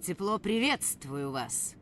тепло приветствую вас.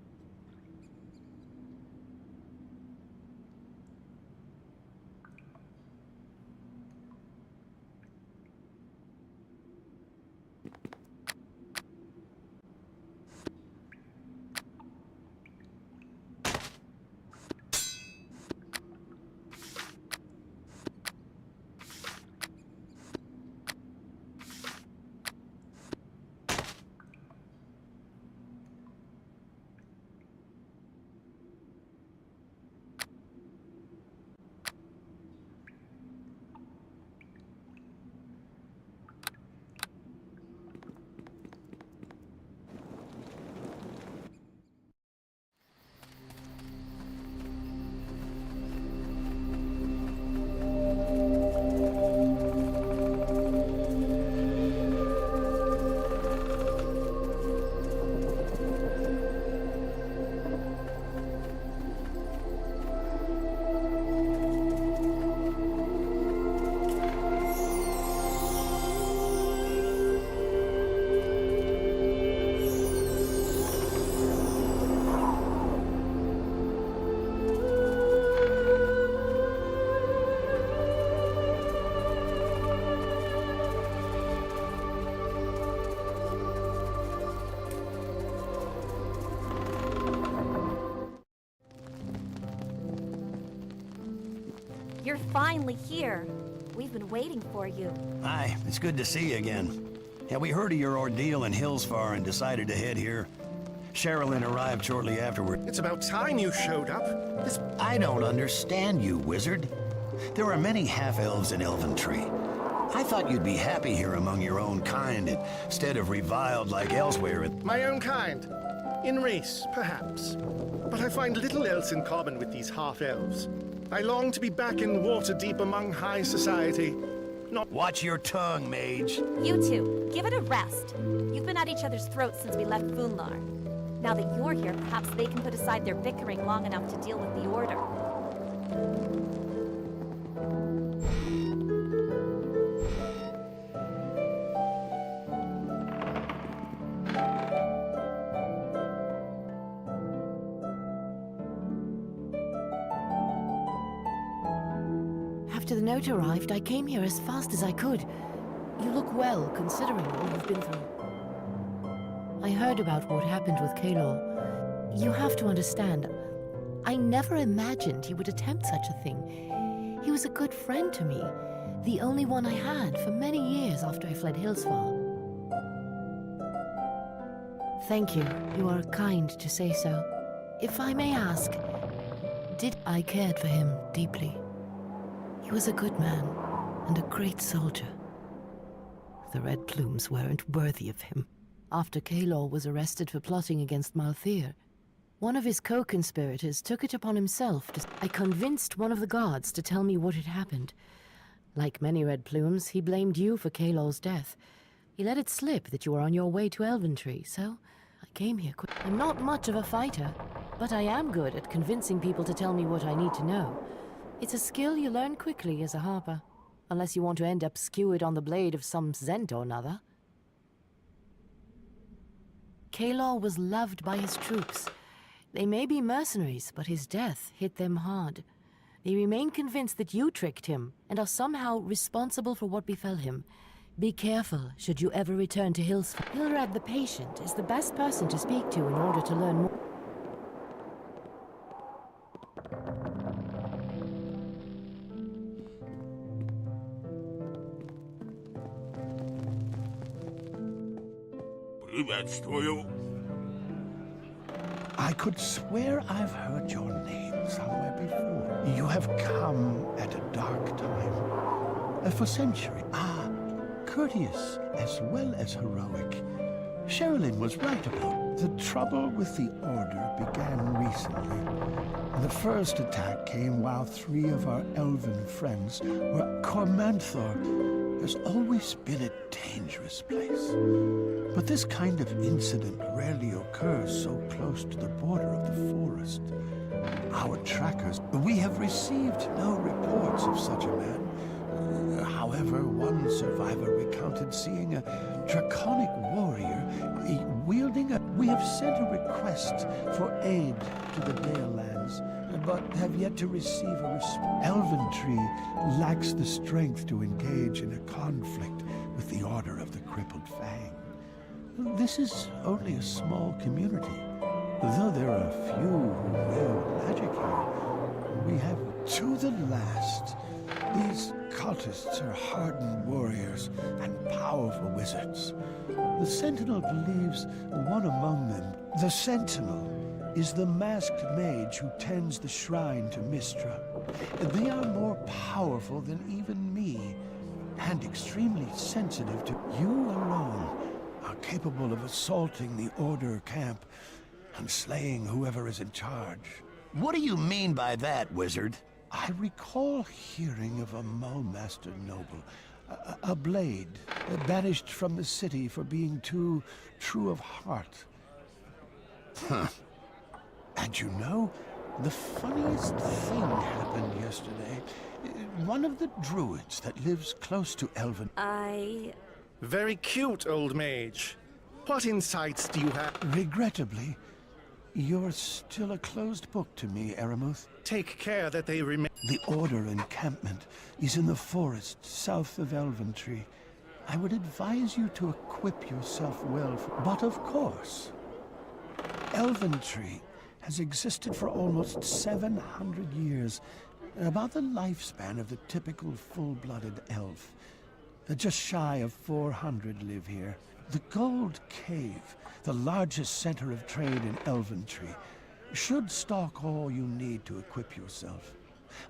You're finally here. We've been waiting for you. Hi, it's good to see you again. Yeah, we heard of your ordeal in Hillsfar and decided to head here. Sherilyn arrived shortly afterward. It's about time you showed up. I don't understand you, wizard. There are many half-elves in Elventree. I thought you'd be happy here among your own kind instead of reviled like elsewhere. My own kind. In race, perhaps. But I find little else in common with these half-elves. I long to be back in Waterdeep among high society. Not— Watch your tongue, mage. You two, give it a rest. You've been at each other's throats since we left Funlar. Now that you're here, perhaps they can put aside their bickering long enough to deal with the Order. After the note arrived, I came here as fast as I could. You look well, considering all you've been through. I heard about what happened with Kalor. You have to understand, I never imagined he would attempt such a thing. He was a good friend to me, the only one I had for many years after I fled Hillsfar. Thank you. You are kind to say so. If I may ask, I cared for him deeply. He was a good man and a great soldier. The Red Plumes weren't worthy of him. After Kalor was arrested for plotting against Malthair, one of his co-conspirators took it upon himself to— I convinced one of the guards to tell me what had happened. Like many Red Plumes, he blamed you for Kalor's death. He let it slip that you were on your way to Elventree, so I came here quick. I'm not much of a fighter, but I am good at convincing people to tell me what I need to know. It's a skill you learn quickly as a harper, unless you want to end up skewered on the blade of some Zent or another. Kalor was loved by his troops. They may be mercenaries, but his death hit them hard. They remain convinced that you tricked him and are somehow responsible for what befell him. Be careful should you ever return to Hillsfar. Hilrad the Patient is the best person to speak to in order to learn more. I could swear I've heard your name somewhere before. You have come at a dark time. For centuries. Courteous as well as heroic. Sherilyn was right about the trouble with the Order began recently. The first attack came while 3 of our elven friends were— Cormanthor has always been a dangerous place. But this kind of incident rarely occurs so close to the border of the forest. Our trackers— we have received no reports of such a man. However, one survivor recounted seeing a draconic warrior wielding a... We have sent a request for aid to the Dale Lands, but have yet to receive a response. Elventree lacks the strength to engage in a conflict with the Order of the Crippled Fang. This is only a small community. Though there are a few who wield magic here, we have to the last. These cultists are hardened warriors and powerful wizards. The Sentinel believes one among them, the Sentinel, is the masked mage who tends the shrine to Mistra. They are more powerful than even me, and extremely sensitive to you alone, are capable of assaulting the Order camp and slaying whoever is in charge. What do you mean by that, wizard? I recall hearing of a Mulmaster noble, a blade, banished from the city for being too true of heart. Huh. And you know, the funniest thing happened yesterday. One of the druids that lives close to Elven... Very cute, old mage. What insights do you have? Regrettably, you're still a closed book to me, Aramuth. Take care that they remain. The Order encampment is in the forest south of Elventree. I would advise you to equip yourself well, but of course, Elventree has existed for almost 700 years, about the lifespan of the typical full-blooded elf. Just shy of 400 live here. The Gold Cave, the largest center of trade in Elventree, should stock all you need to equip yourself.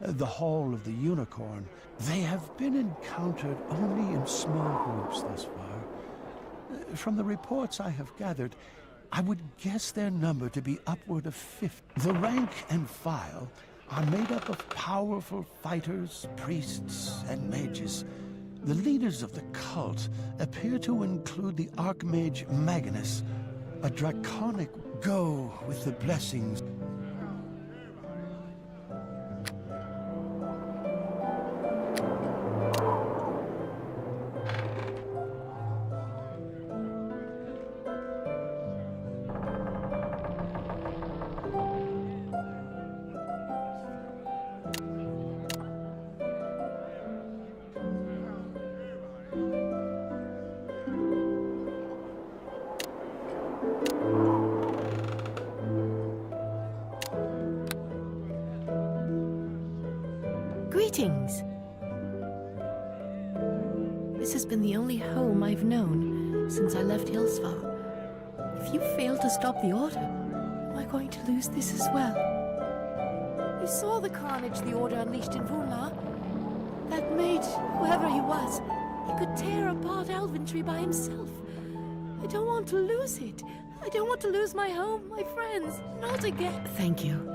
The Hall of the Unicorn, they have been encountered only in small groups thus far. From the reports I have gathered, I would guess their number to be upward of 50. The rank and file are made up of powerful fighters, priests, and mages. The leaders of the cult appear to include the Archmage Magnus, a draconic go with the blessings. Greetings. This has been the only home I've known since I left Hillsfar. If you fail to stop the Order, am I going to lose this as well? You saw the carnage the Order unleashed in Vunlar. That mage, whoever he was, he could tear apart Elventree by himself. I don't want to lose it. I don't want to lose my home, my friends. Not again. Thank you.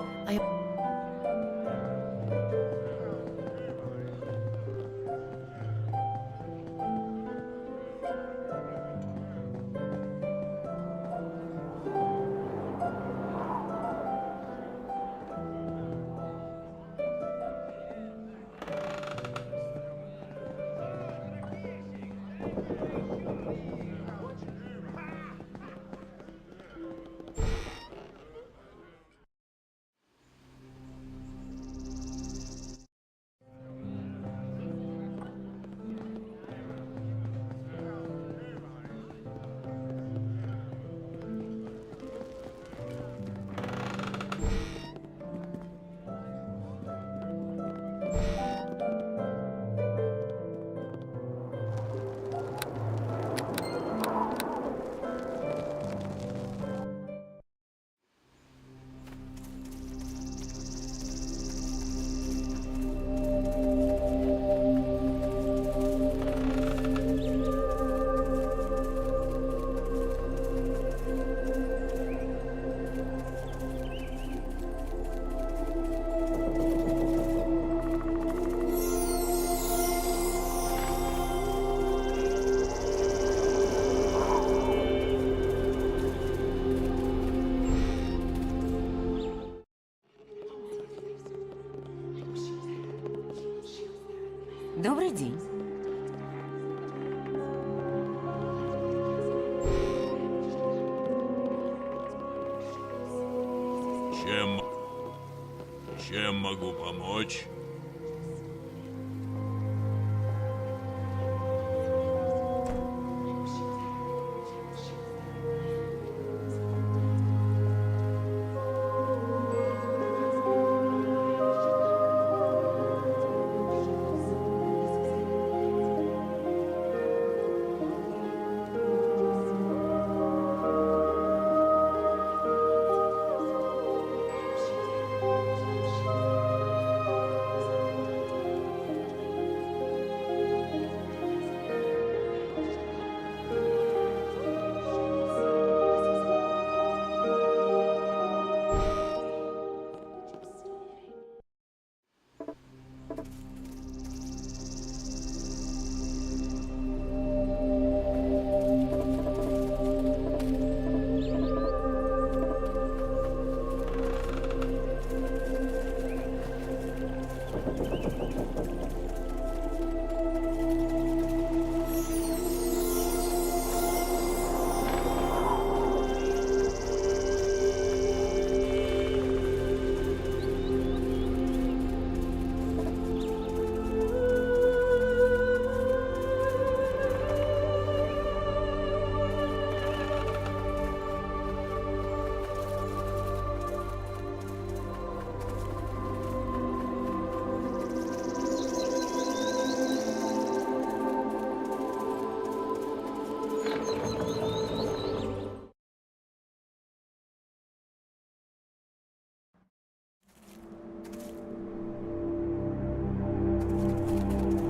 Добрый день. Чем... Чем могу помочь?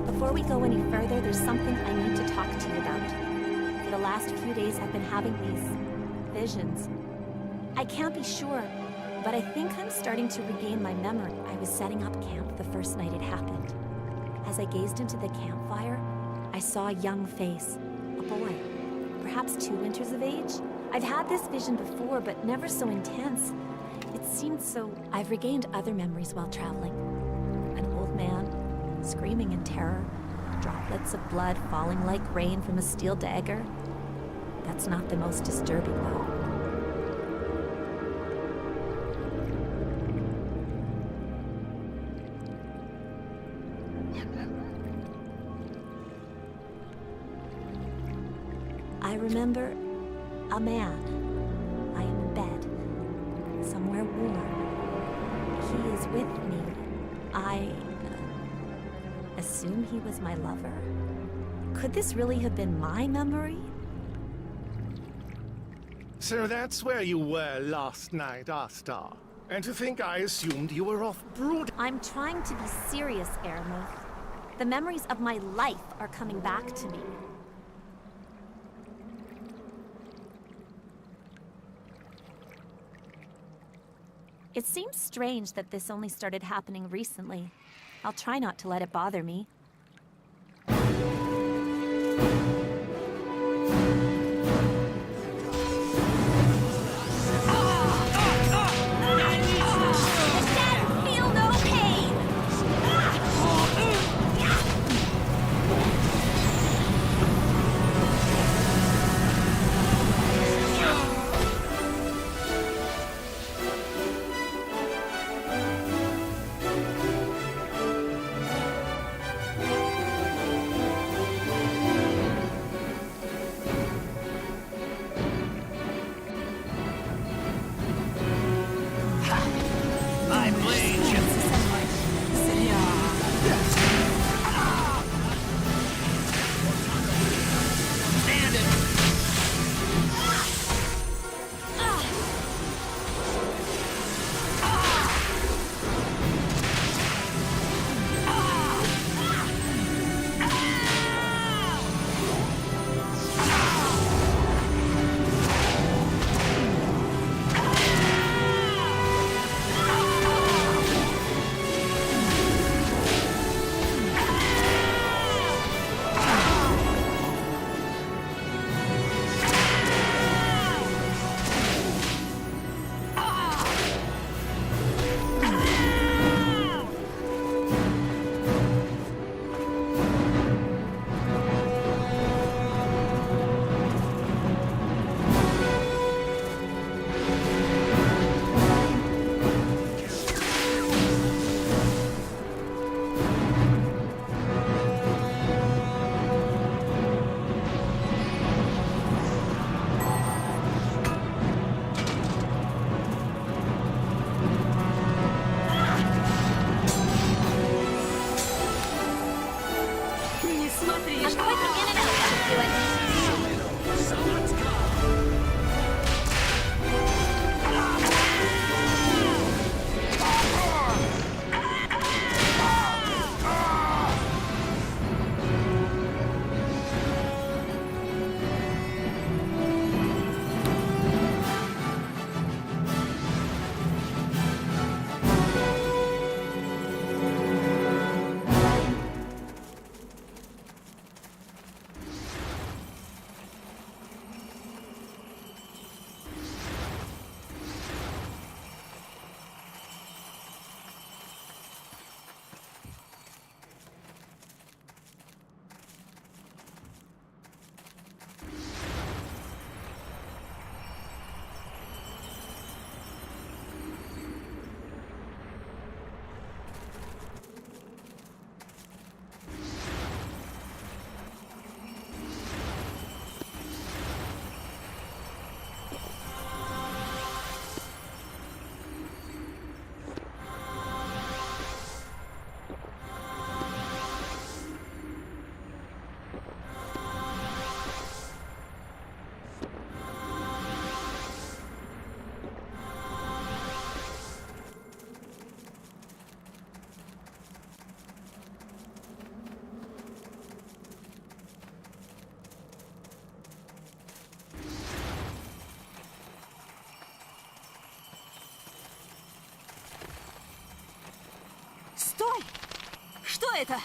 Before we go any further, there's something I need to talk to you about. For the last few days, I've been having these visions. I can't be sure, but I think I'm starting to regain my memory. I was setting up camp the first night it happened. As I gazed into the campfire, I saw a young face, a boy, perhaps 2 winters of age. I've had this vision before, but never so intense. It seemed so... I've regained other memories while traveling. An old man, screaming in terror, droplets of blood falling like rain from a steel dagger. That's not the most disturbing, though. I remember a man. I am in bed, somewhere warm. He is with me. I assume he was my lover. Could this really have been my memory? So that's where you were last night, Astar. And to think I assumed you were off brood. I'm trying to be serious, Aramuth. The memories of my life are coming back to me. It seems strange that this only started happening recently. I'll try not to let it bother me. Feel no pain! это?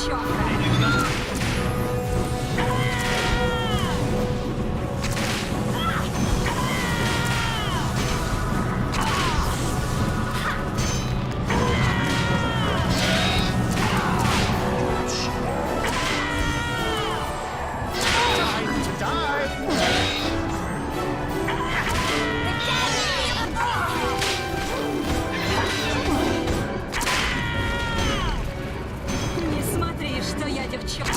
Time to die! Не смотри, что я девчонка.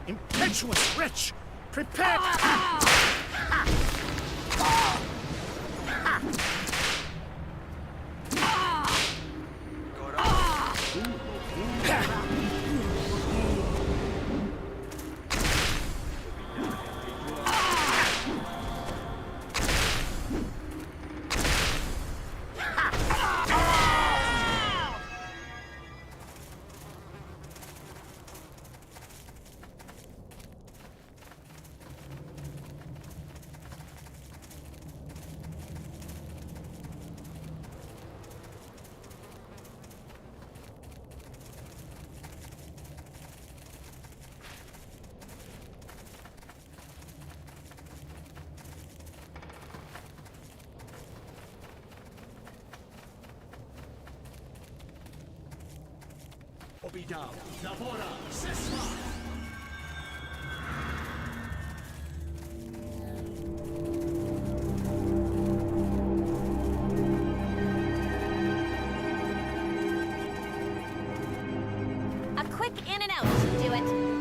Impetuous wretch! Prepare! Obidał, nawora, sesma! in and out should do it.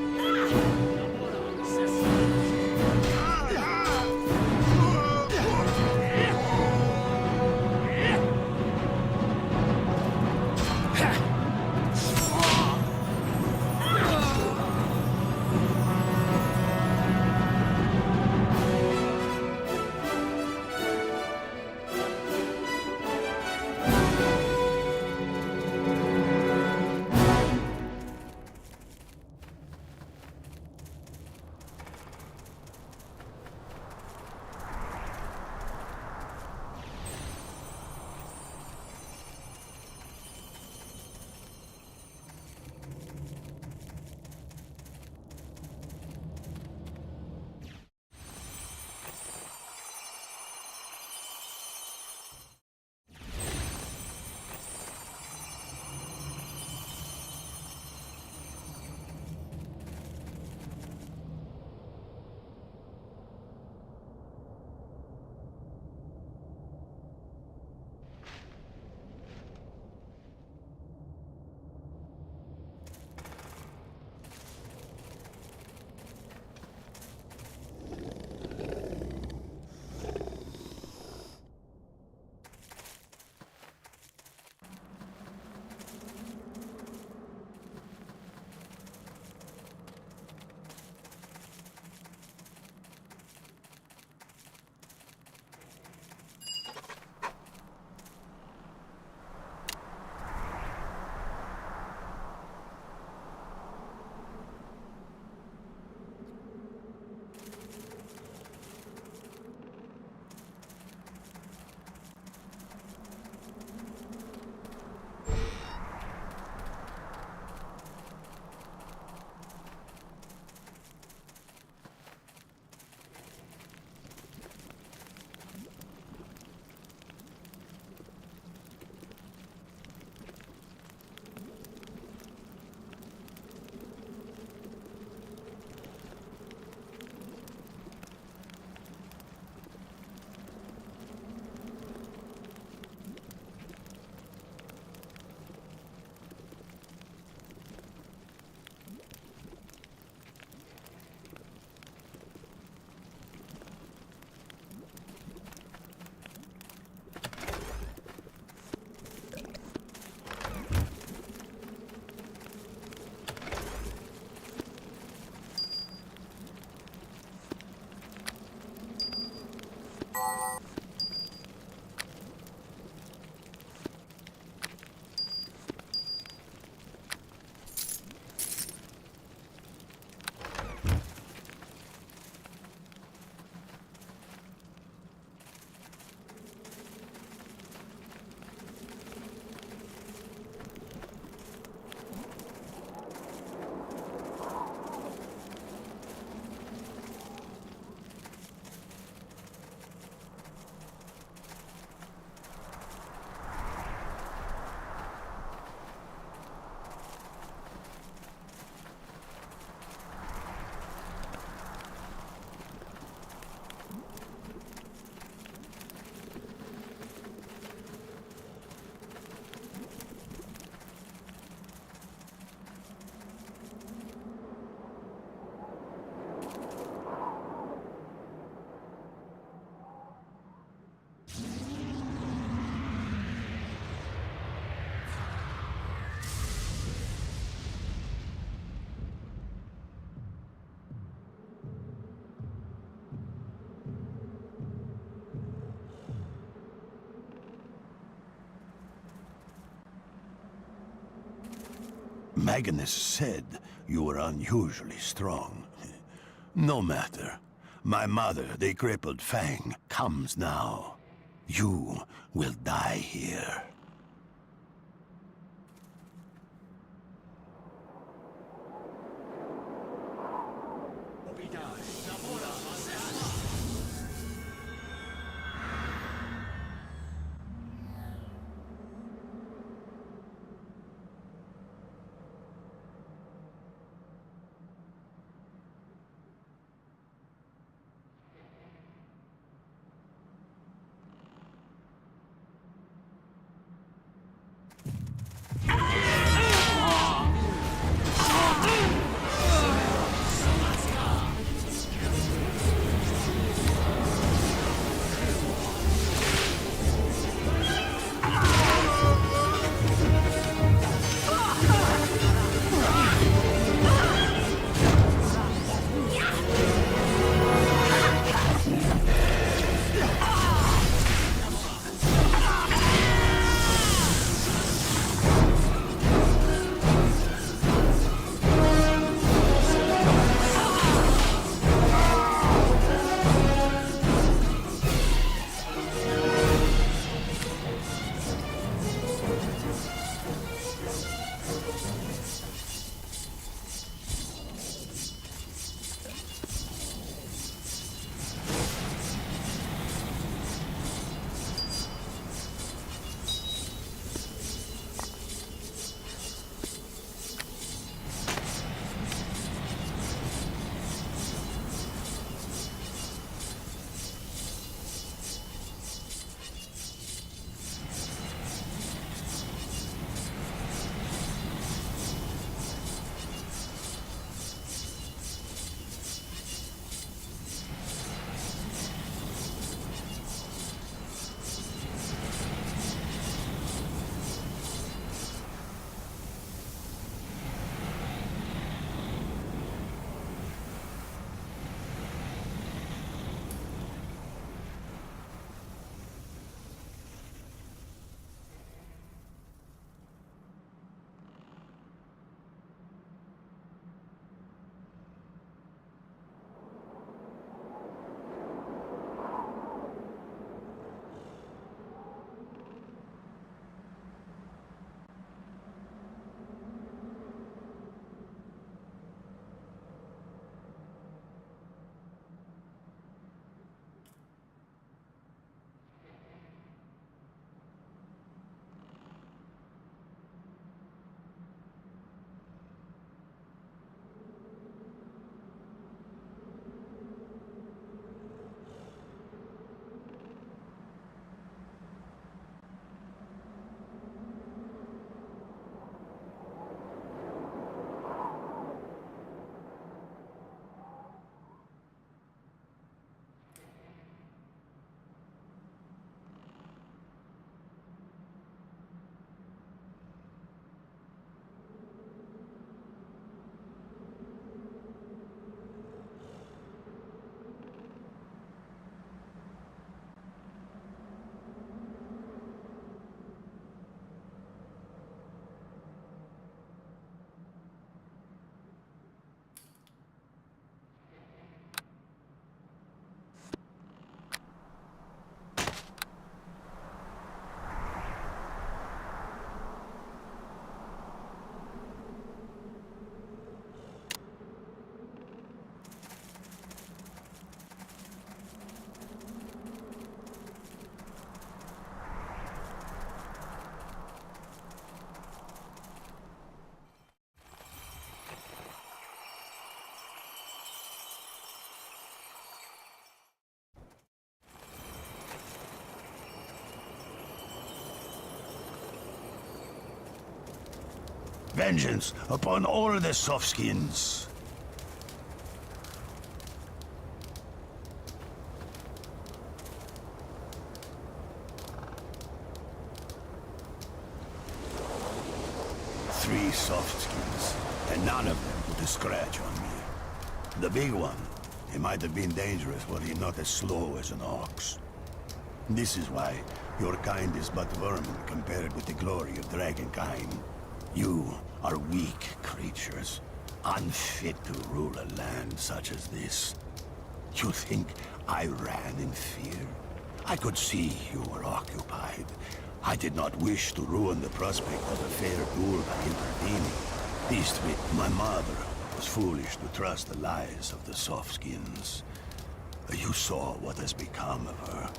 Magnus said you were unusually strong. No matter. My mother, the crippled Fang, comes now. You will die here. Vengeance upon all the softskins. Three softskins, and none of them put a scratch on me. The big one, he might have been dangerous were he not as slow as an ox. This is why your kind is but vermin compared with the glory of dragonkind. You are weak creatures, unfit to rule a land such as this. You think I ran in fear? I could see you were occupied. I did not wish to ruin the prospect of a fair duel by intervening. Leastway, my mother was foolish to trust the lies of the softskins. You saw what has become of her.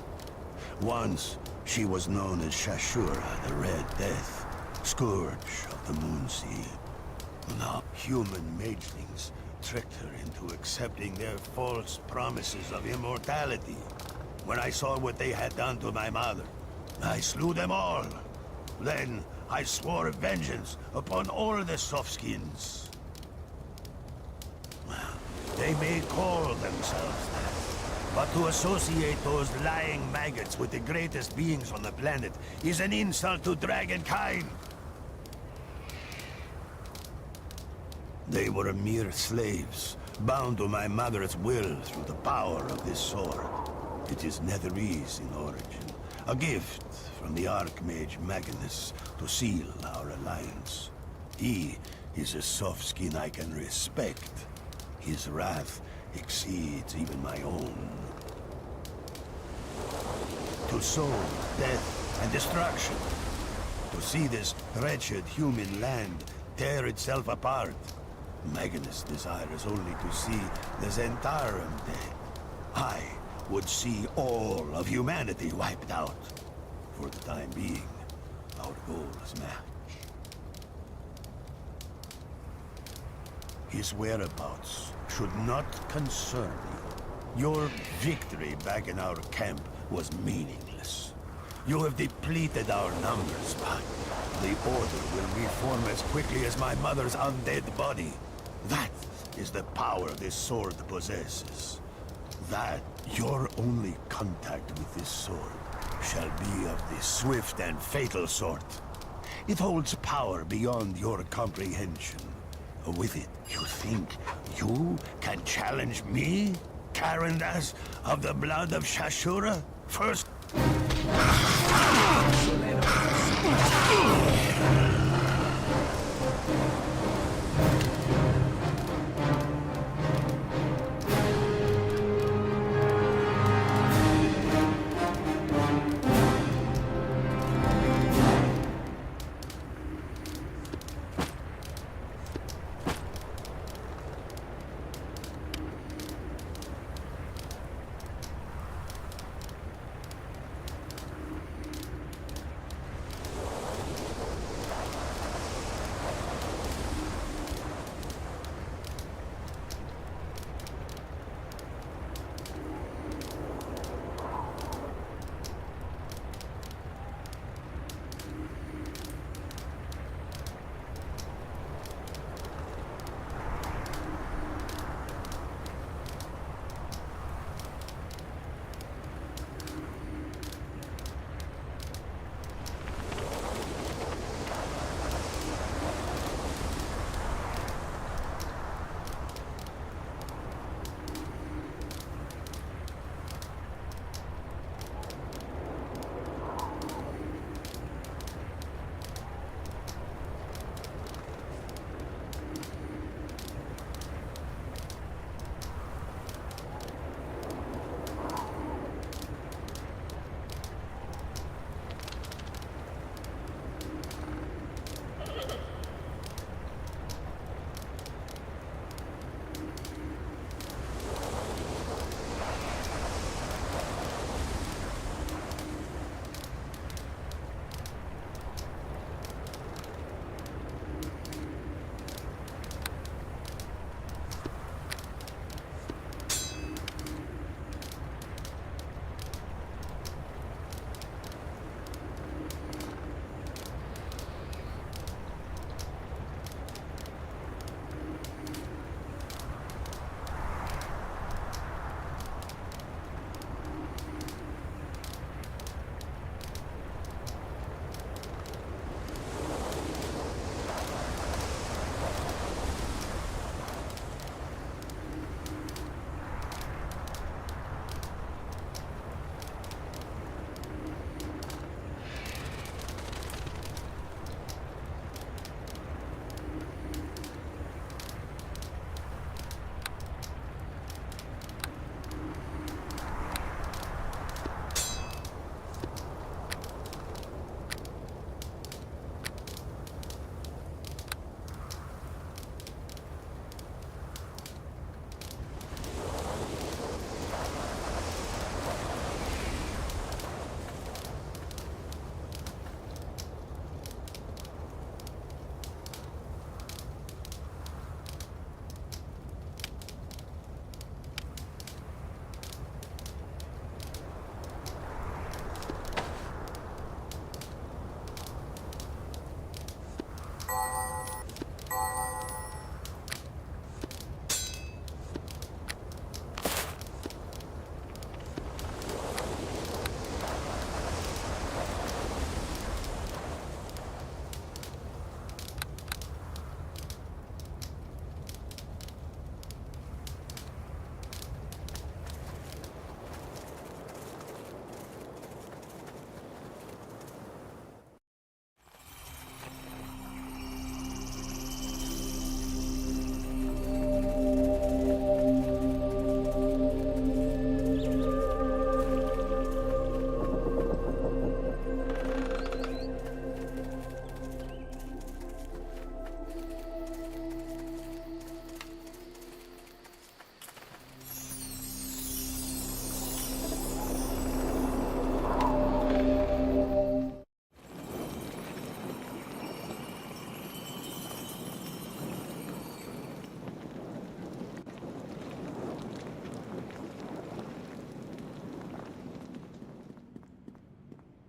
Once, she was known as Shashura, the Red Death. Scourge of the Moonsea. Now, human magelings tricked her into accepting their false promises of immortality. When I saw what they had done to my mother, I slew them all. Then, I swore vengeance upon all the softskins. Well, they may call themselves that, but to associate those lying maggots with the greatest beings on the planet is an insult to dragonkind. They were mere slaves, bound to my mother's will through the power of this sword. It is Netherese in origin, a gift from the Archmage Magnus to seal our alliance. He is a soft skin I can respect. His wrath exceeds even my own. to sow death and destruction. To see this wretched human land tear itself apart. Magnus desires only to see the Zentarum dead. I would see all of humanity wiped out. For the time being, our goals match. His whereabouts should not concern you. Your victory back in our camp was meaningless. You have depleted our numbers, but the Order will reform as quickly as my mother's undead body. That is the power this sword possesses. That your only contact with this sword shall be of the swift and fatal sort. It holds power beyond your comprehension. With it, you think you can challenge me, Carandas of the blood of Shashura? First...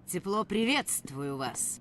Тепло приветствую вас.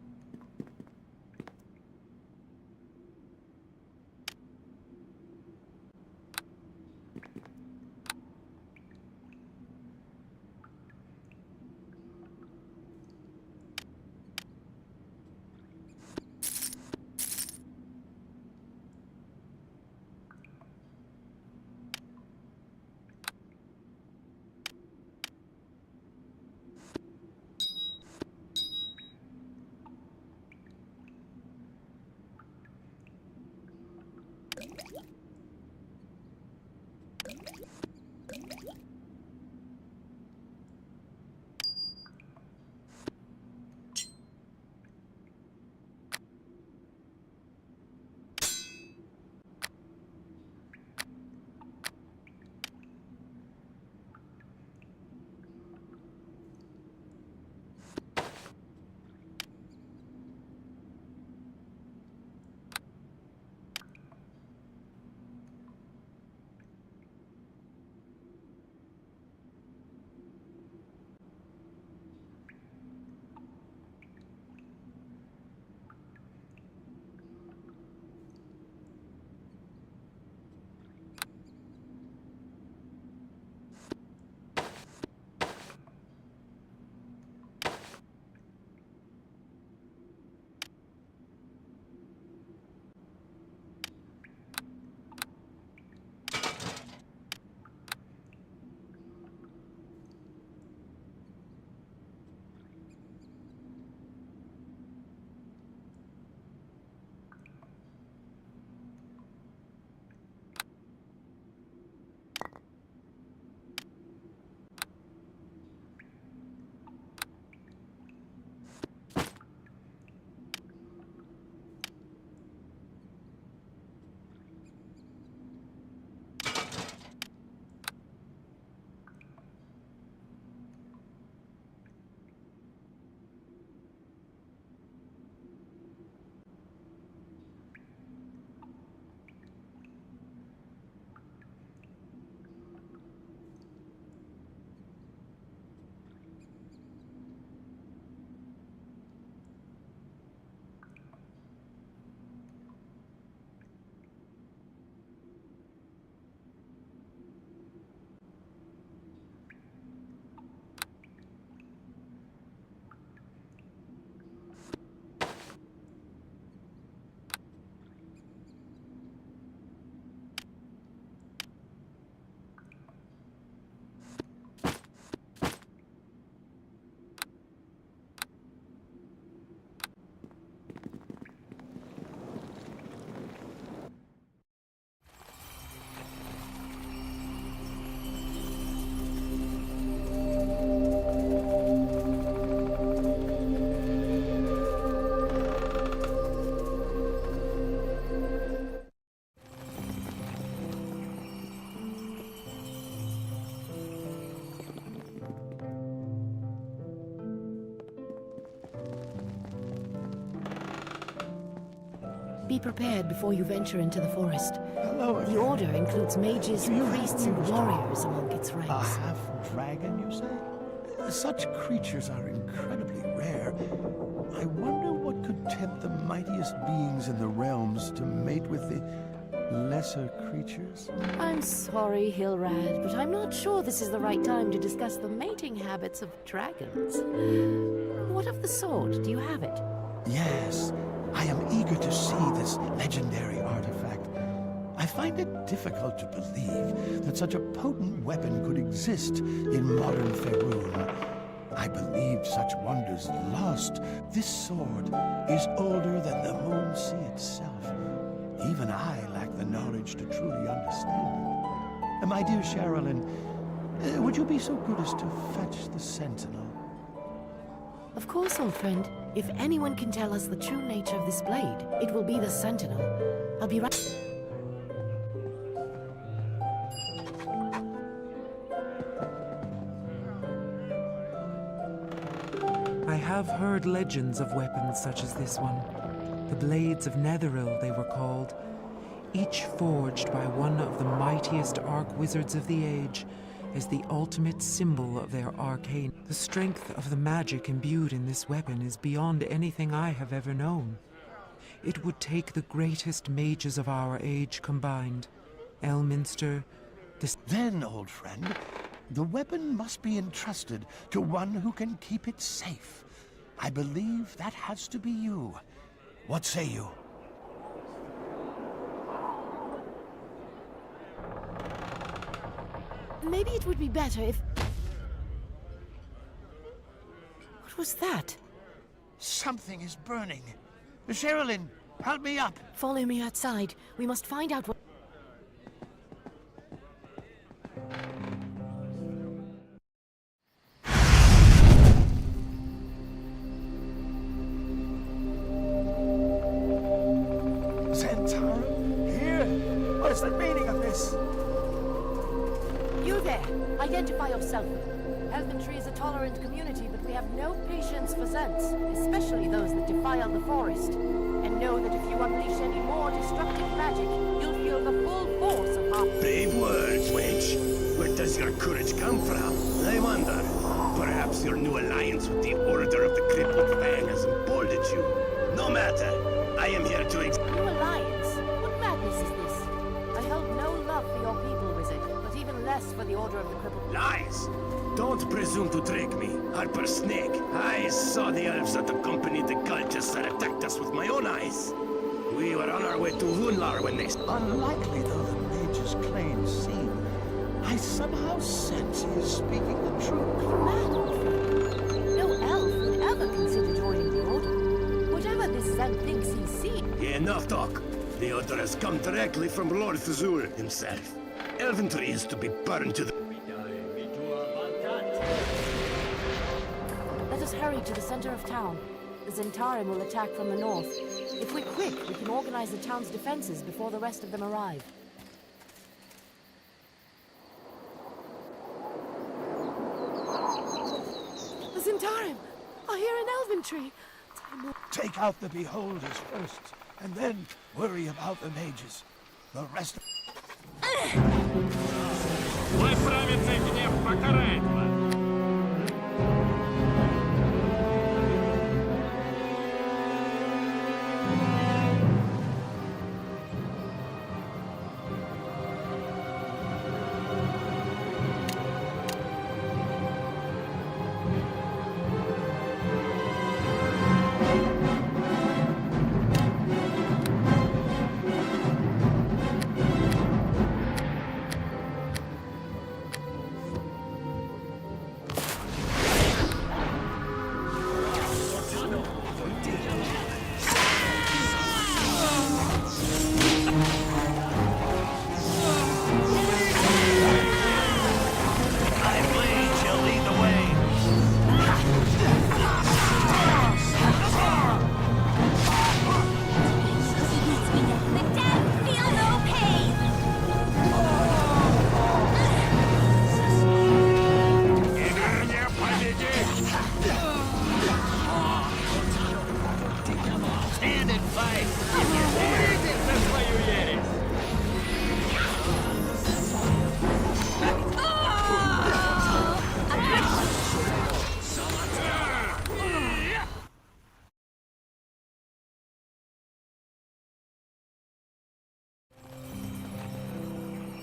Be prepared before you venture into the forest. Hello The again. Order includes mages, Do you priests, and have warriors among its A ranks. half-dragon, you say? Such creatures are incredibly rare. I wonder what could tempt the mightiest beings in the realms to mate with the lesser creatures? I'm sorry, Hilrad, but I'm not sure this is the right time to discuss the mating habits of dragons. What of the sword? Do you have it? Yes, I am eager to see this legendary artifact. I find it difficult to believe that such a potent weapon could exist in modern Faerun. I believed such wonders lost. This sword is older than the Moonsea itself. Even I lack the knowledge to truly understand it. My dear Sherilyn, would you be so good as to fetch the sentinel? Of course, old friend. If anyone can tell us the true nature of this blade, it will be the Sentinel. I'll be right... I have heard legends of weapons such as this one. The Blades of Netheril, they were called. Each forged by one of the mightiest arc wizards of the age, as the ultimate symbol of their arcane. The strength of the magic imbued in this weapon is beyond anything I have ever known. It would take the greatest mages of our age combined. Elminster, Then, old friend, the weapon must be entrusted to one who can keep it safe. I believe that has to be you. What say you? Maybe it would be better if... What was that? Something is burning. Sherilyn, help me up. Follow me outside. We must find out what... Zentarum? Here? What is the meaning of this? You there! Identify yourself. Elventree is a tolerant community, but we have no patience for Zents, especially those that defile the forest. And know that if you unleash any more destructive magic, you'll feel the full force of our... Brave words, wench. Where does your courage come from? I wonder. Perhaps your new alliance with the Order of the Crippled Fang has emboldened you. No matter. I am here to... New alliance? What madness is this? I hold no love for your people, wizard, but even less for the Order of the Crippled... Lies! Don't presume to trick me, Harper Snake. I saw the elves that accompanied the cultists that attacked us with my own eyes. We were on our way to Hunlar when they... Unlikely though the mage's claims seem, I somehow sense he is speaking the truth. Mad? No elf would ever consider joining the Order. Whatever this Zen thinks he's seen... Enough talk. The order has come directly from Lord Thazur himself. Elventree is to be burned to the... Let us hurry to the center of town. The Zentarim will attack from the north. If we're quick, we can organize the town's defenses before the rest of them arrive. The Zentarim are here in Elventree. Take out the beholders first, and then worry about the mages. The rest... Твой праведный гнев покарает вас.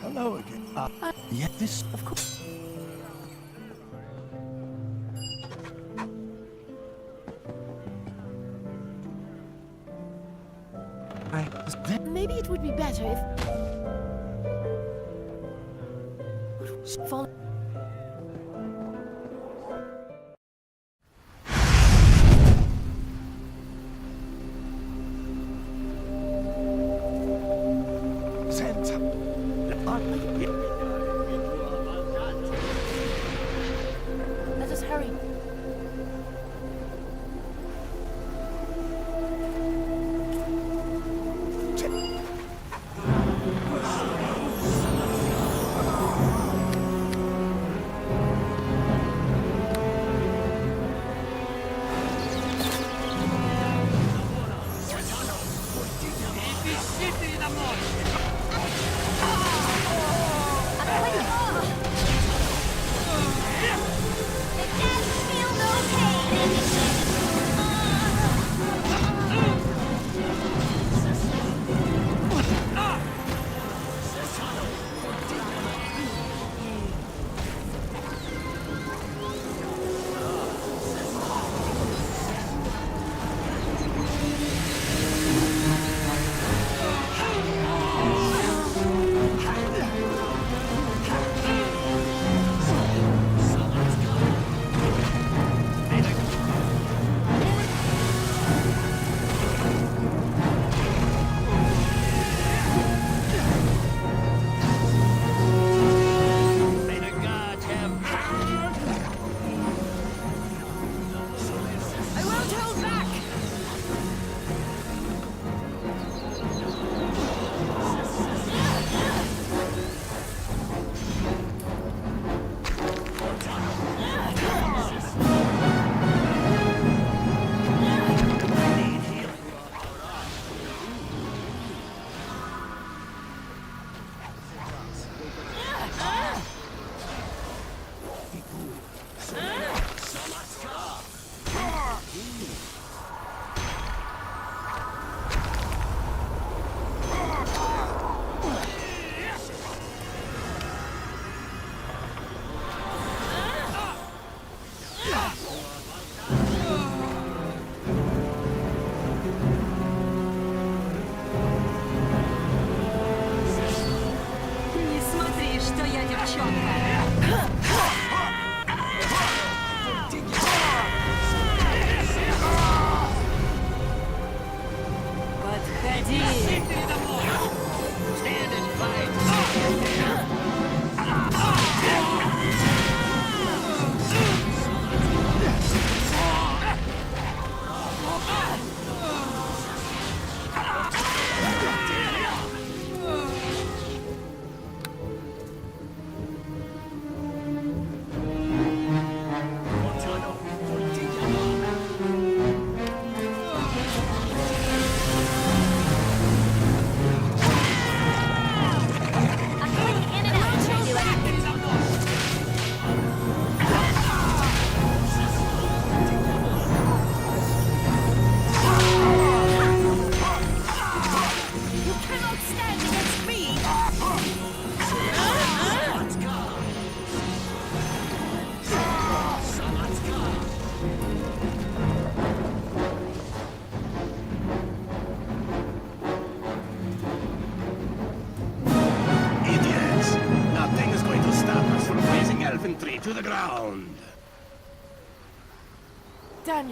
Hello again. Yet this... Of course. Maybe it would be better if... Follow... Let us hurry.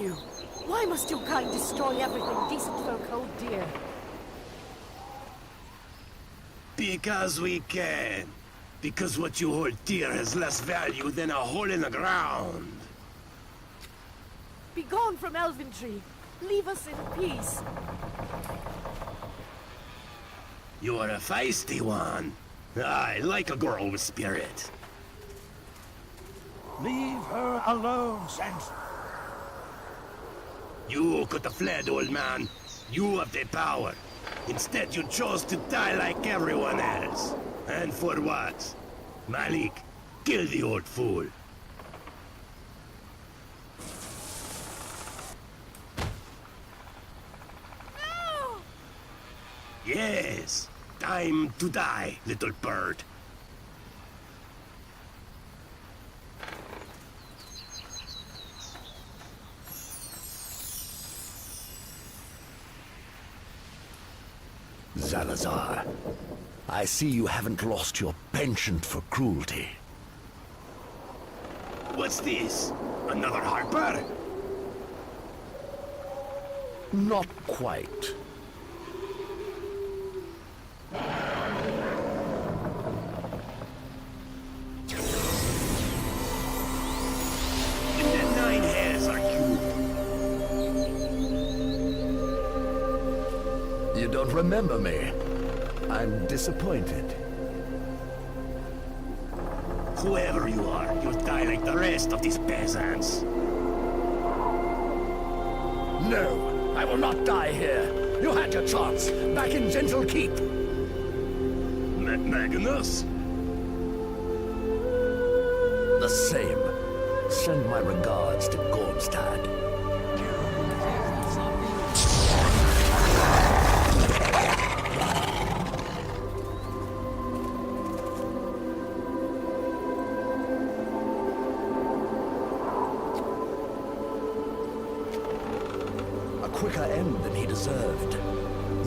you? Why must your kind destroy everything decent folk hold dear? Because we can. Because what you hold dear has less value than a hole in the ground. Be gone from Elventree. Leave us in peace. You are a feisty one. I like a girl with spirit. Leave her alone, Sansa. You could have fled, old man. You have the power. Instead, you chose to die like everyone else. And for what? Malik, kill the old fool. No! Yes, time to die, little bird. Salazar, I see you haven't lost your penchant for cruelty. What's this? Another harper? Not quite. In the nine hairs are you? You don't remember me. I'm disappointed. Whoever you are, you'll die like the rest of these peasants. No, I will not die here. You had your chance, back in Gentle Keep. Magnus? The same. Send my regards to Gormstad. Quicker end than he deserved.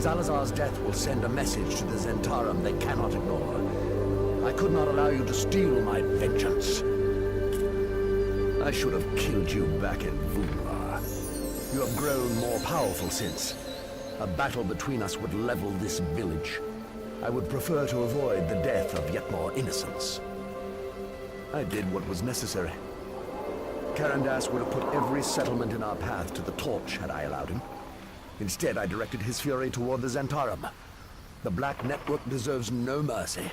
Salazar's death will send a message to the Zentarum they cannot ignore. I could not allow you to steal my vengeance. I should have killed you back in Vumar. You have grown more powerful since. A battle between us would level this village. I would prefer to avoid the death of yet more innocents. I did what was necessary. Karandas would have put every settlement in our path to the torch had I allowed him. Instead, I directed his fury toward the Zentarum. The Black Network deserves no mercy.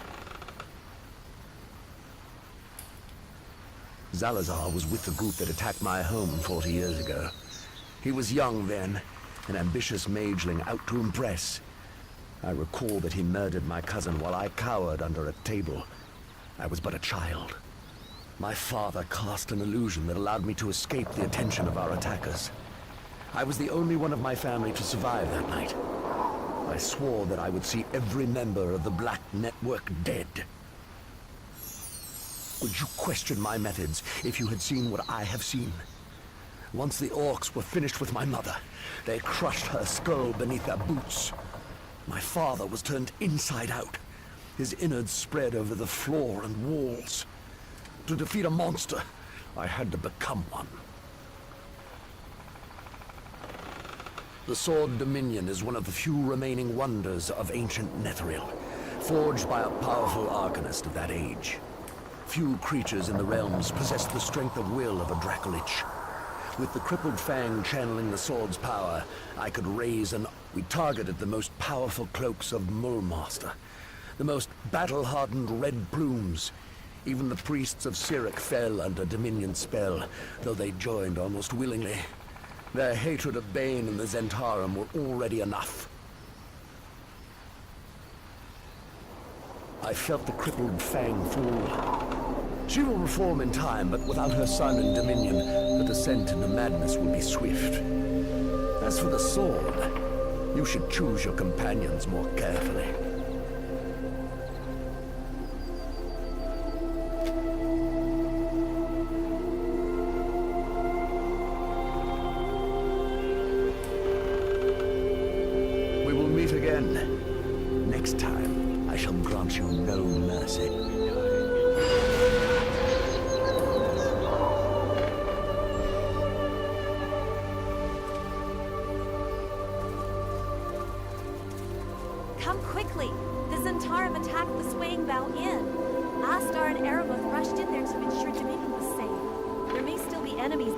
Salazar was with the group that attacked my home 40 years ago. He was young then, an ambitious mageling out to impress. I recall that he murdered my cousin while I cowered under a table. I was but a child. My father cast an illusion that allowed me to escape the attention of our attackers. I was the only one of my family to survive that night. I swore that I would see every member of the Black Network dead. Would you question my methods if you had seen what I have seen? Once the orcs were finished with my mother, they crushed her skull beneath their boots. My father was turned inside out. His innards spread over the floor and walls. To defeat a monster, I had to become one. The Sword Dominion is one of the few remaining wonders of ancient Netheril, forged by a powerful arcanist of that age. Few creatures in the realms possess the strength of will of a Dracolich. With the crippled fang channeling the sword's power, I could raise an... We targeted the most powerful cloaks of Mulmaster, the most battle-hardened red plumes. Even the priests of Cyric fell under Dominion's spell, though they joined almost willingly. Their hatred of Bane and the Zentarum were already enough. I felt the crippled Fang fall. She will reform in time, but without her son in Dominion, the descent into madness will be swift. As for the sword, you should choose your companions more carefully. Next time, I shall grant you no mercy. Come quickly! The Zentarum attacked the swaying bow inn. Astar and Erebus rushed in there to ensure Dominion was safe. There may still be enemies.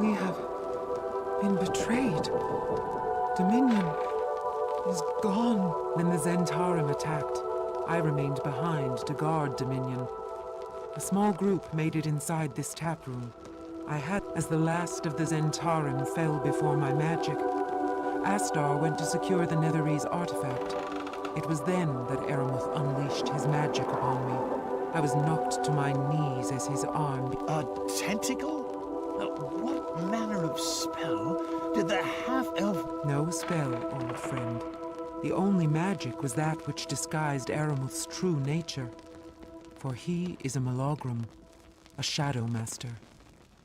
We have been betrayed. Dominion is gone. When the Zentarum attacked, I remained behind to guard Dominion. A small group made it inside this tap room. I had, as the last of the Zentarum fell before my magic, Astar went to secure the Netherese artifact. It was then that Aramuth unleashed his magic upon me. I was knocked to my knees as his arm... A tentacle? What manner of spell did the half-elf... No spell, old friend. The only magic was that which disguised Aramuth's true nature. For he is a Malogrum, a Shadow Master.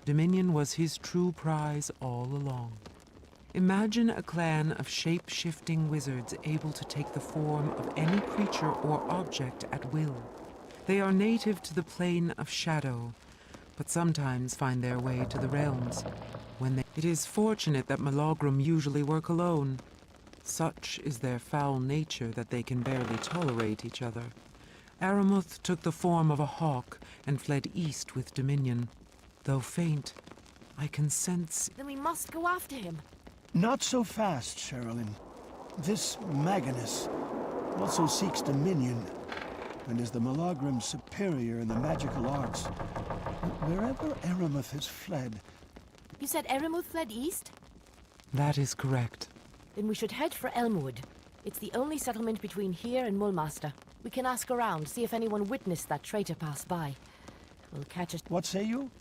Dominion was his true prize all along. Imagine a clan of shape-shifting wizards able to take the form of any creature or object at will. They are native to the plane of shadow, but sometimes find their way to the realms. It is fortunate that Malogrum usually work alone. Such is their foul nature that they can barely tolerate each other. Aramuth took the form of a hawk and fled east with Dominion. Though faint, I can sense... Then we must go after him. Not so fast, Sherilyn. This Magnus also seeks Dominion, and is the Malogrum's superior in the magical arts. Wherever Aramuth has fled... You said Aramuth fled east? That is correct. Then we should head for Elmwood. It's the only settlement between here and Mulmaster. We can ask around, see if anyone witnessed that traitor pass by. We'll catch us... What say you?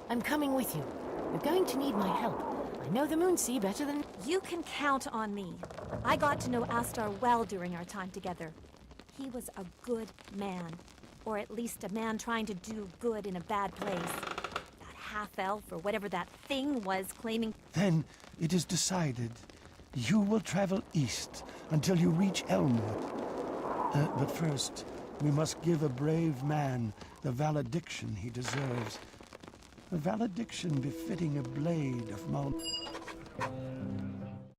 I'm coming with you. You're going to need my help. I know the Moonsea better than... You can count on me. I got to know Astar well during our time together. He was a good man. Or at least a man trying to do good in a bad place. That half-elf, or whatever that thing was, claiming... Then it is decided. You will travel east until you reach Elmwood. But first, we must give a brave man the valediction he deserves. A valediction befitting a blade of Mal...